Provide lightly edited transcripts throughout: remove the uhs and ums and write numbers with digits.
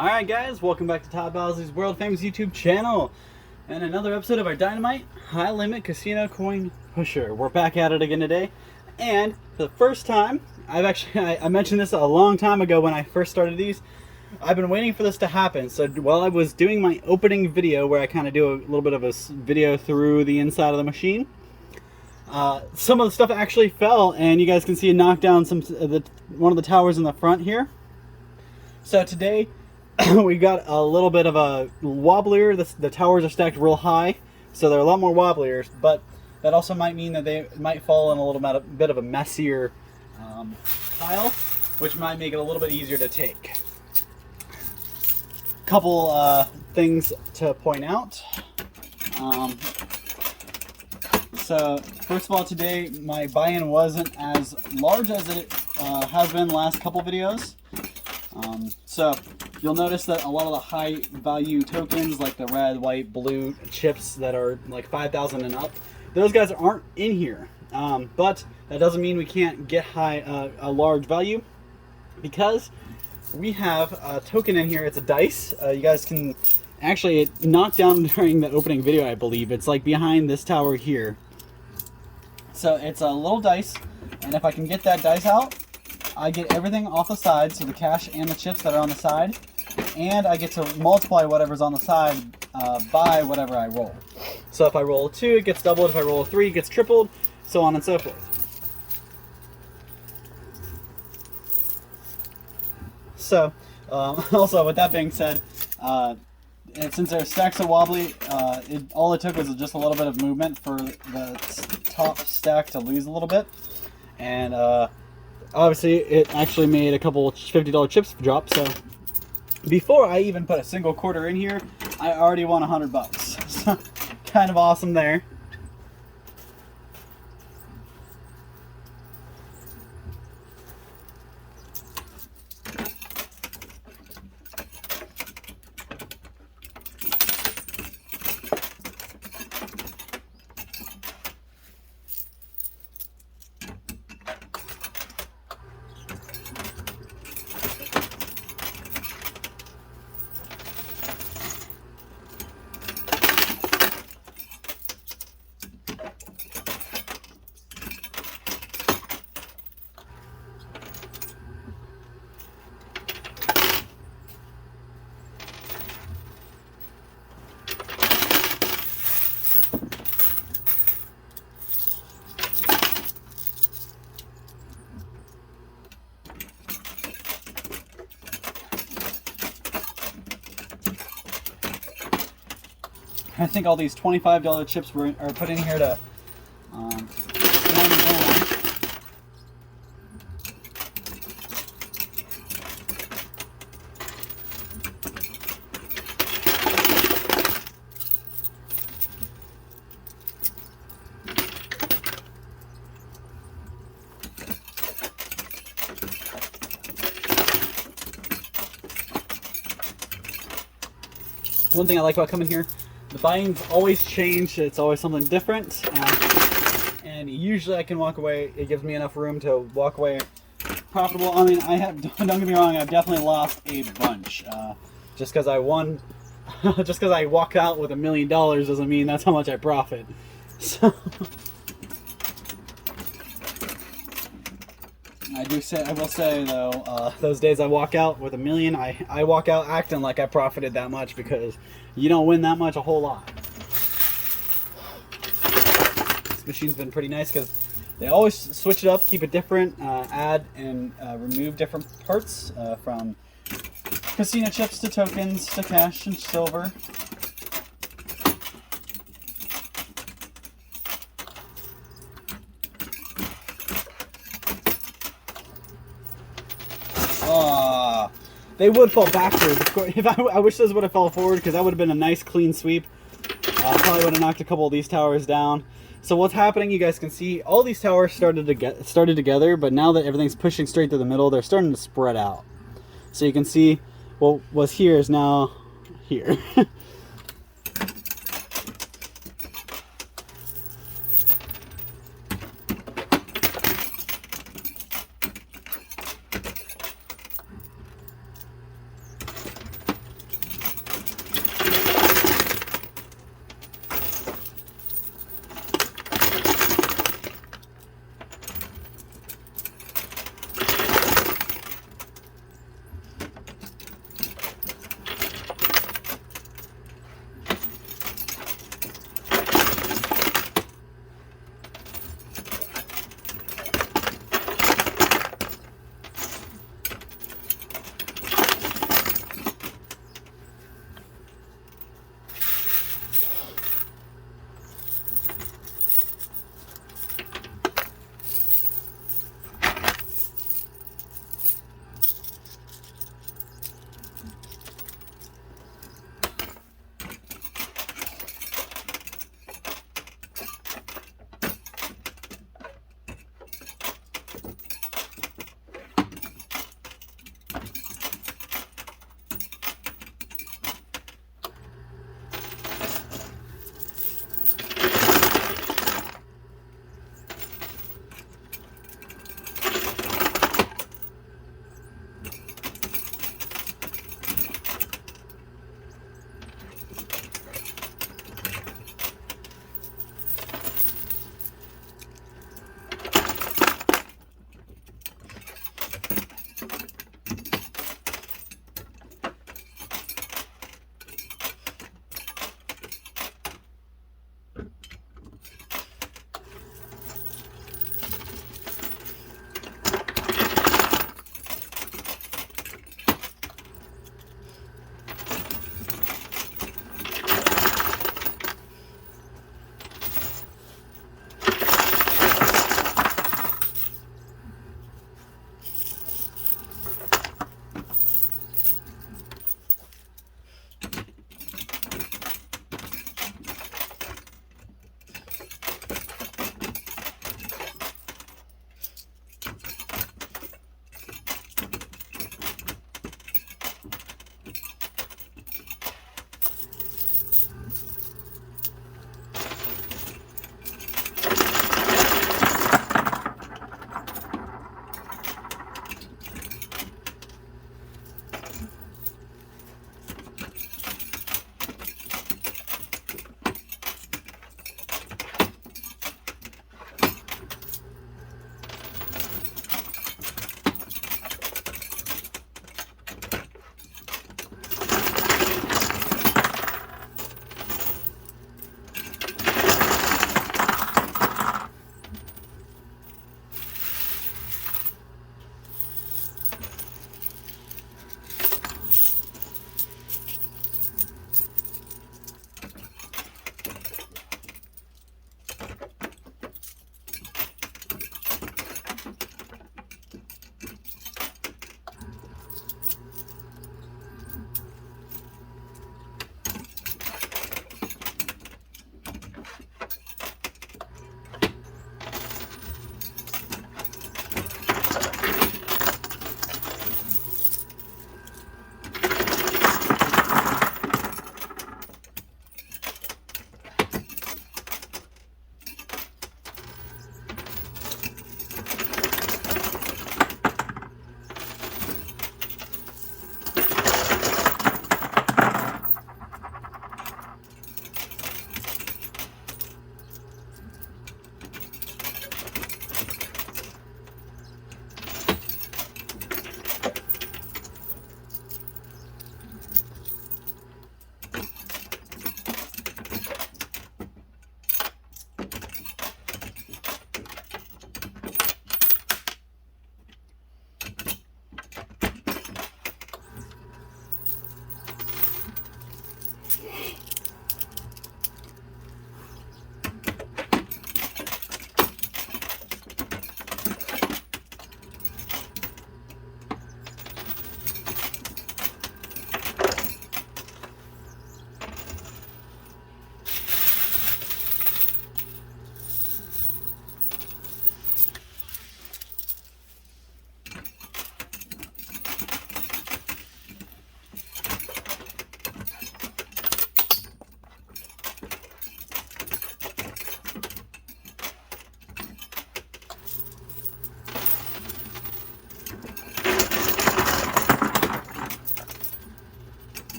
Alright guys, welcome back to Todd Bowsley's world famous YouTube channel and another episode of our Dynamite High Limit Casino Coin Pusher. We're back at it again today, and for the first time, I mentioned this a long time ago when I first started these. I've been waiting for this to happen. So while I was doing my opening video where I kind of do a little bit of a video through the inside of the machine, some of the stuff actually fell, and you guys can see it knocked down one of the towers in the front here. So today we got a little bit of a wobblier. The towers are stacked real high, so they're a lot more wobblier, but that also might mean that they might fall in a little bit of a messier pile, which might make it a little bit easier to take. Couple things to point out. So first of all, today my buy-in wasn't as large as it has been last couple videos. So you'll notice that a lot of the high value tokens, like the red, white, blue chips that are like 5,000 and up, those guys aren't in here. But that doesn't mean we can't get a large value, because we have a token in here. It's a dice. You guys can actually, it knocked down during the opening video, I believe. It's like behind this tower here. So it's a little dice, and if I can get that dice out, I get everything off the side, so the cash and the chips that are on the side, and I get to multiply whatever's on the side by whatever I roll. So if I roll a 2, it gets doubled. If I roll a 3, it gets tripled, so on and so forth. So, also with that being said, and since there's stacks of wobbly, all it took was just a little bit of movement for the top stack to lose a little bit, and obviously it actually made a couple $50 chips drop. So before I even put a single quarter in here, I already won $100. So kind of awesome there. I think all these $25 chips are put in here to slam down. One thing I like about coming here, the buy-ins always change. It's always something different, and usually I can walk away. It gives me enough room to walk away profitable. I mean, don't get me wrong, I've definitely lost a bunch. Just because I won, just because I walk out with $1 million doesn't mean that's how much I profit. So I will say though, those days I walk out with $1 million, I walk out acting like I profited that much, because you don't win that much a whole lot. This machine's been pretty nice because they always switch it up, keep it different, add and remove different parts, from casino chips to tokens to cash and silver. They would fall backwards. Of course, I wish those would have fell forward, because that would have been a nice clean sweep. Probably would have knocked a couple of these towers down. So what's happening? You guys can see all these towers started together, but now that everything's pushing straight through the middle, they're starting to spread out. So you can see what was here is now here.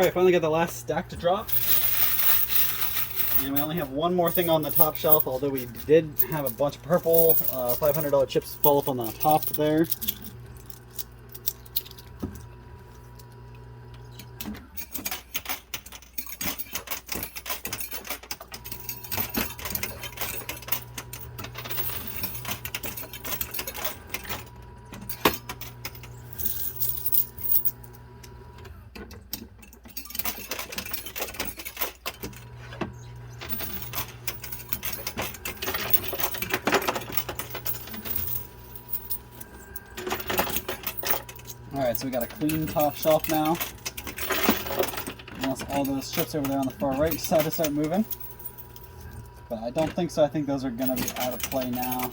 Alright, finally got the last stack to drop. And we only have one more thing on the top shelf, although we did have a bunch of purple $500 chips fall up on the top there. Alright, so we got a clean top shelf now. Unless all those chips over there on the far right decide to start moving. But I don't think so. I think those are going to be out of play now.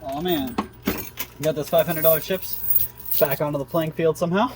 Oh man, we got those $500 chips back onto the playing field somehow.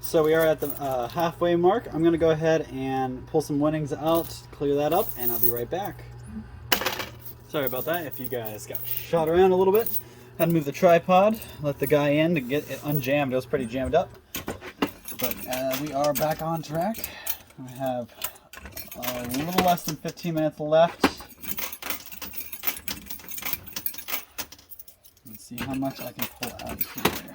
So we are at the halfway mark. I'm going to go ahead and pull some winnings out, clear that up, and I'll be right back. Sorry about that if you guys got shot around a little bit. Had to move the tripod, let the guy in to get it unjammed. It was pretty jammed up. But we are back on track. We have a little less than 15 minutes left. Let's see how much I can pull out here.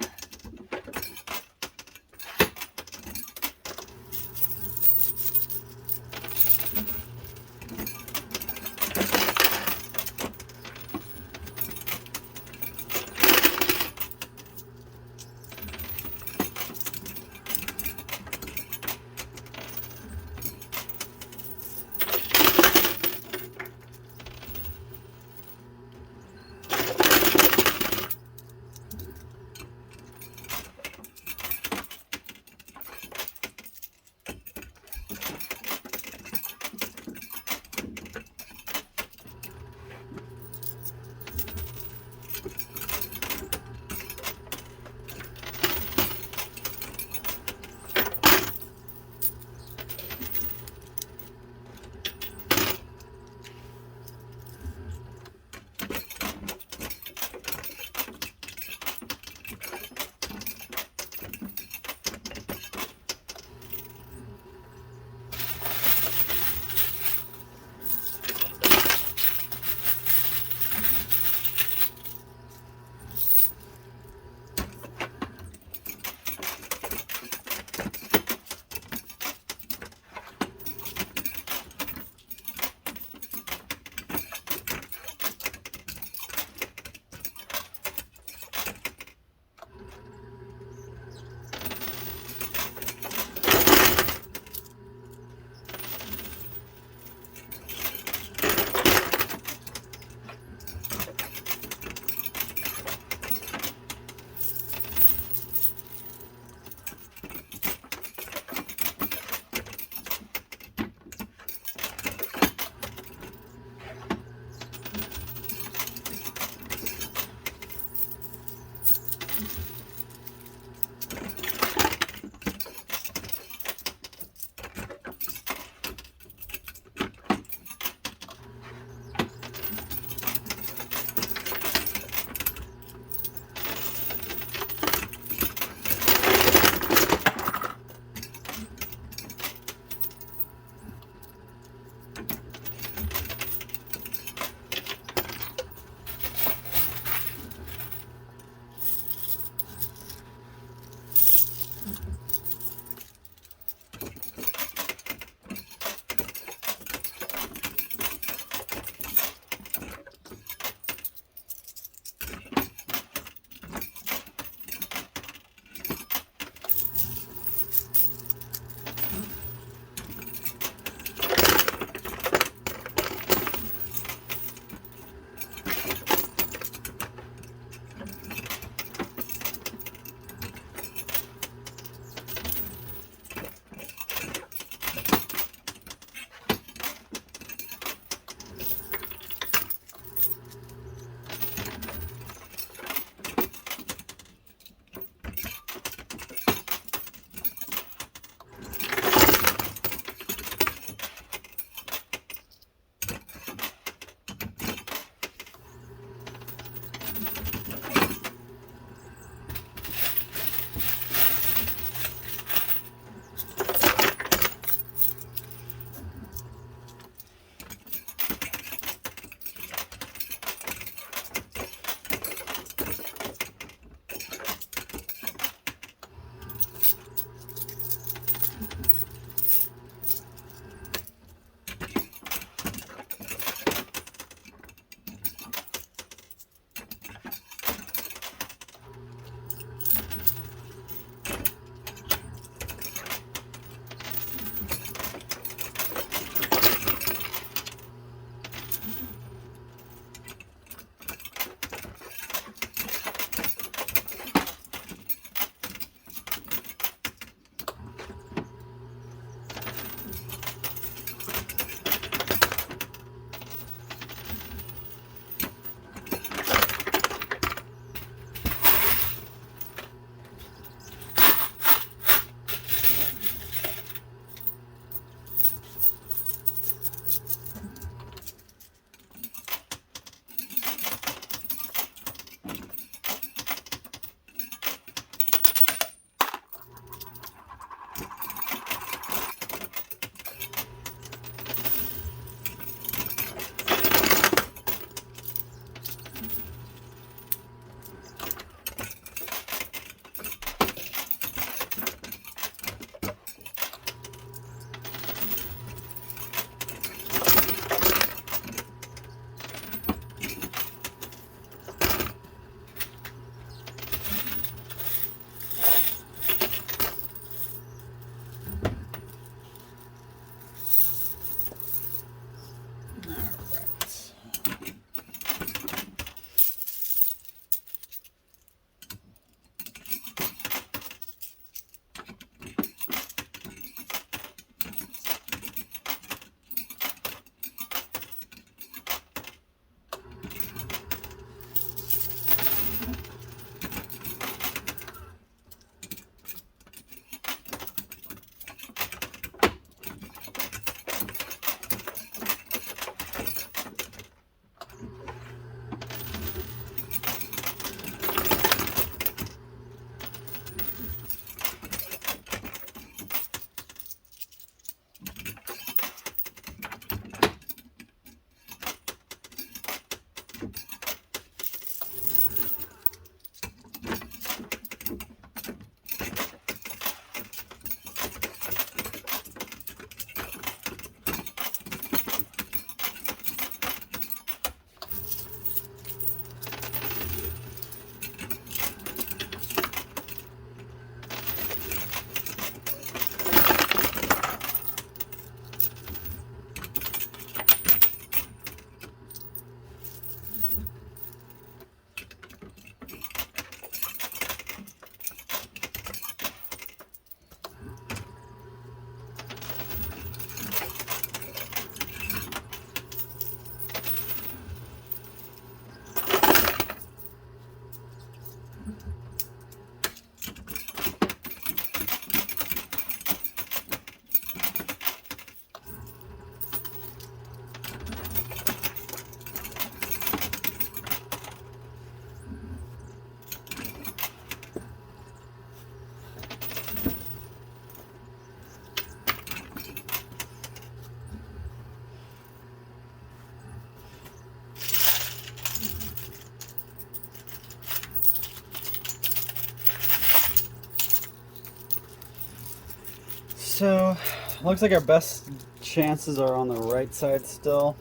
so looks like our best chances are on the right side still.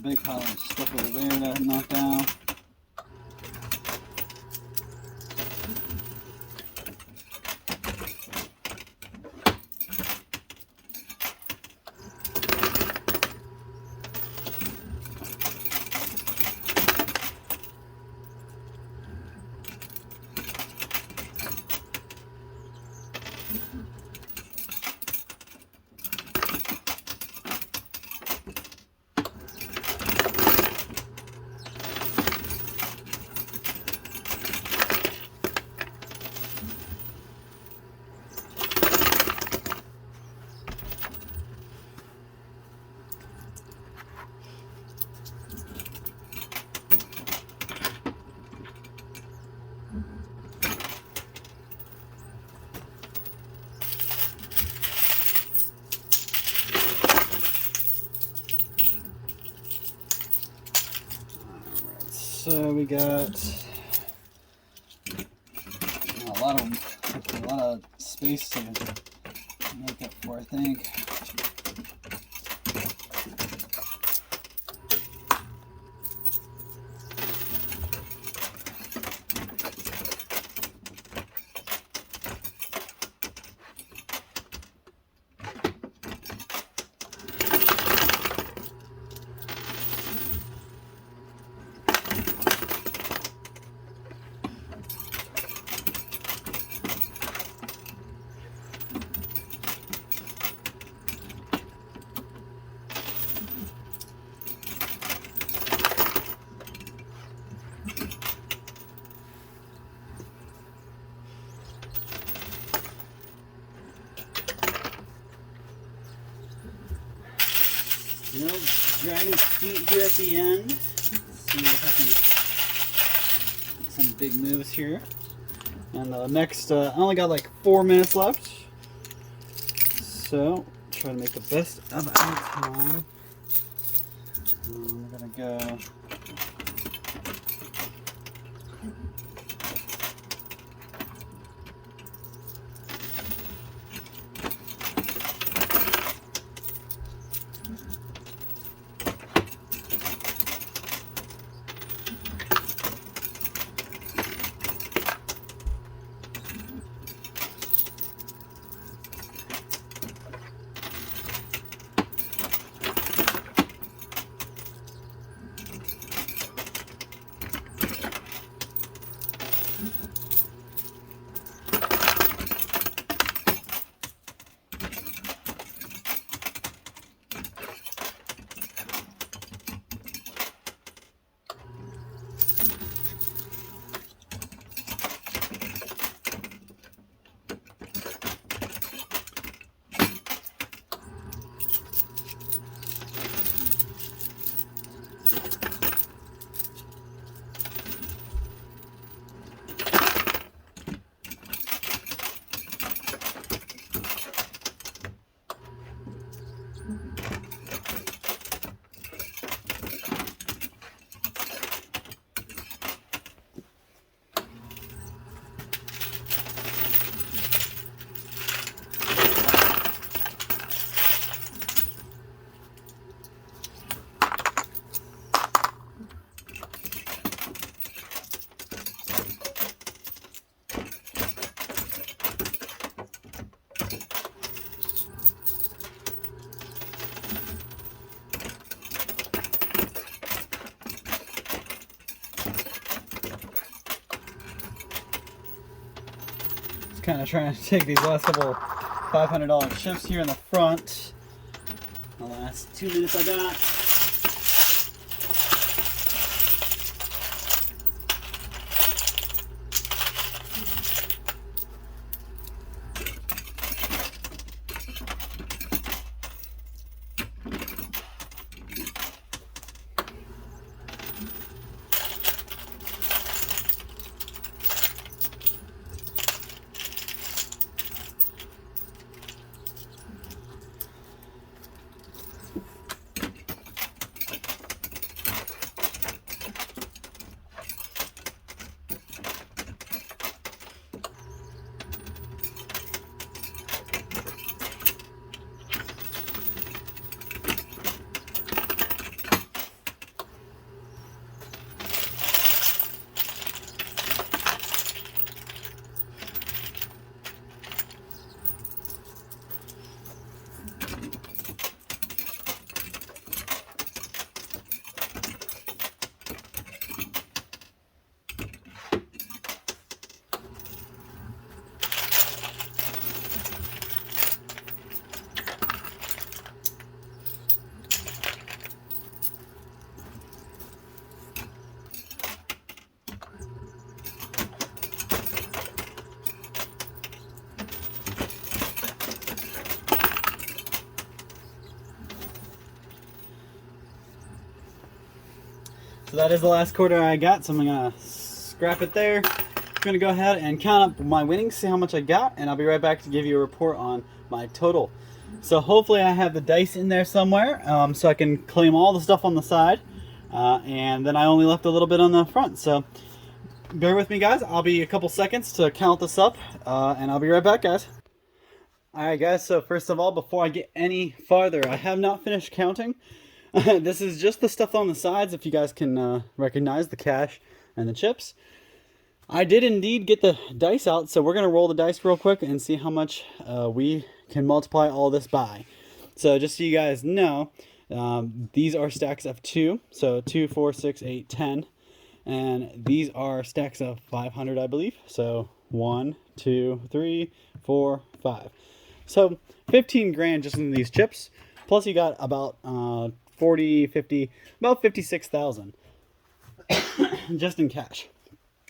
Big pile of stuff over there to knock down. So we got a lot of space to make up for, I think. No dragon's feet here at the end. Let's see if I can get some big moves here. And the next, I only got like 4 minutes left. So, try to make the best of our time. We're gonna go. Kind of trying to take these last couple $500 chips here in the front. The last 2 minutes I got. So that is the last quarter I got, so I'm gonna scrap it there. I'm gonna go ahead and count up my winnings, see how much I got, and I'll be right back to give you a report on my total. So hopefully I have the dice in there somewhere, so I can claim all the stuff on the side, and then I only left a little bit on the front. So bear with me, guys. I'll be a couple seconds to count this up, and I'll be right back, guys. Alright, guys, so first of all, before I get any farther, I have not finished counting. This is just the stuff on the sides, if you guys can recognize the cash and the chips. I did indeed get the dice out, so we're going to roll the dice real quick and see how much we can multiply all this by. So just so you guys know, these are stacks of 2, so 2, 4, 6, 8, 10. And these are stacks of 500, I believe. So 1, 2, 3, 4, 5. So 15 grand just in these chips. Plus you got about 40, 50, about 56,000 just in cash.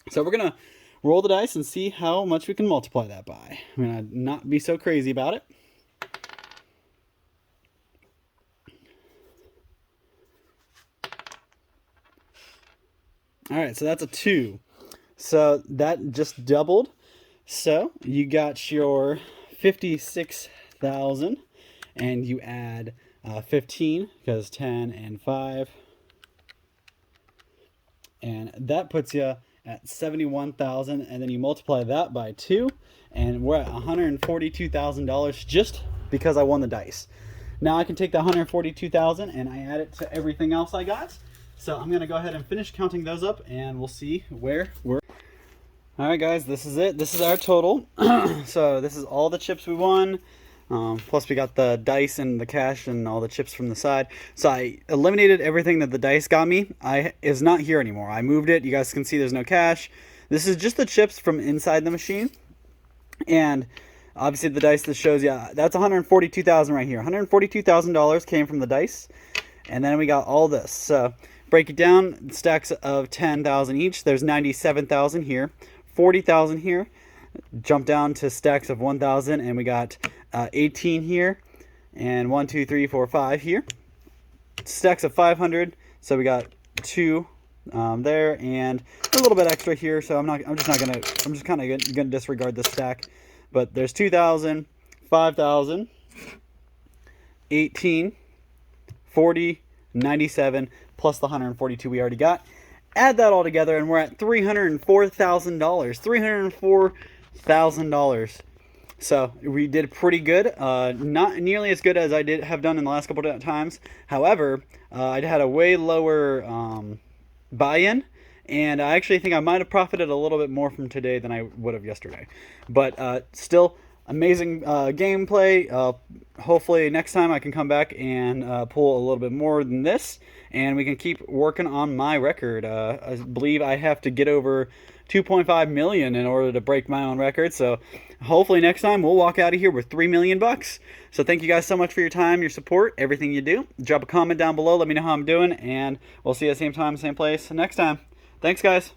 So we're gonna roll the dice and see how much we can multiply that by. I'm gonna not be so crazy about it. All right, so that's a 2. So that just doubled. So you got your 56,000, and you add 15 because 10 and 5, and that puts you at 71,000, and then you multiply that by 2, and we're at $142,000 just because I won the dice. Now I can take the 142,000 and I add it to everything else I got. So I'm gonna go ahead and finish counting those up, and we'll see where we're. All right, guys, this is it. This is our total. So this is all the chips we won. Plus we got the dice and the cash and all the chips from the side. So I eliminated everything that the dice got me. Is not here anymore. I moved it. You guys can see there's no cash. This is just the chips from inside the machine. And obviously the dice that shows you, that's $142,000 right here. $142,000 came from the dice. And then we got all this. So break it down, stacks of 10,000 each. There's 97,000 here, 40,000 here. Jump down to stacks of 1,000, and we got 18 here, and 1, 2, 3, 4, 5 here. Stacks of 500, so we got 2 there, and a little bit extra here. So I'm just kind of gonna disregard this stack. But there's 2,000, 5,000, 18, 40, 97, plus the 142 we already got. Add that all together, and we're at $304,000. $304,000. So we did pretty good. Not nearly as good as I have done in the last couple of times. However, I had a way lower buy-in, and I actually think I might have profited a little bit more from today than I would have yesterday. But still, amazing gameplay. Hopefully next time I can come back and pull a little bit more than this, and we can keep working on my record. I believe I have to get over 2.5 million in order to break my own record. So hopefully next time we'll walk out of here with 3 million bucks. So thank you guys so much for your time, your support, everything you do. Drop a comment down below, let me know how I'm doing, and we'll see you at the same time, same place next time. Thanks, guys.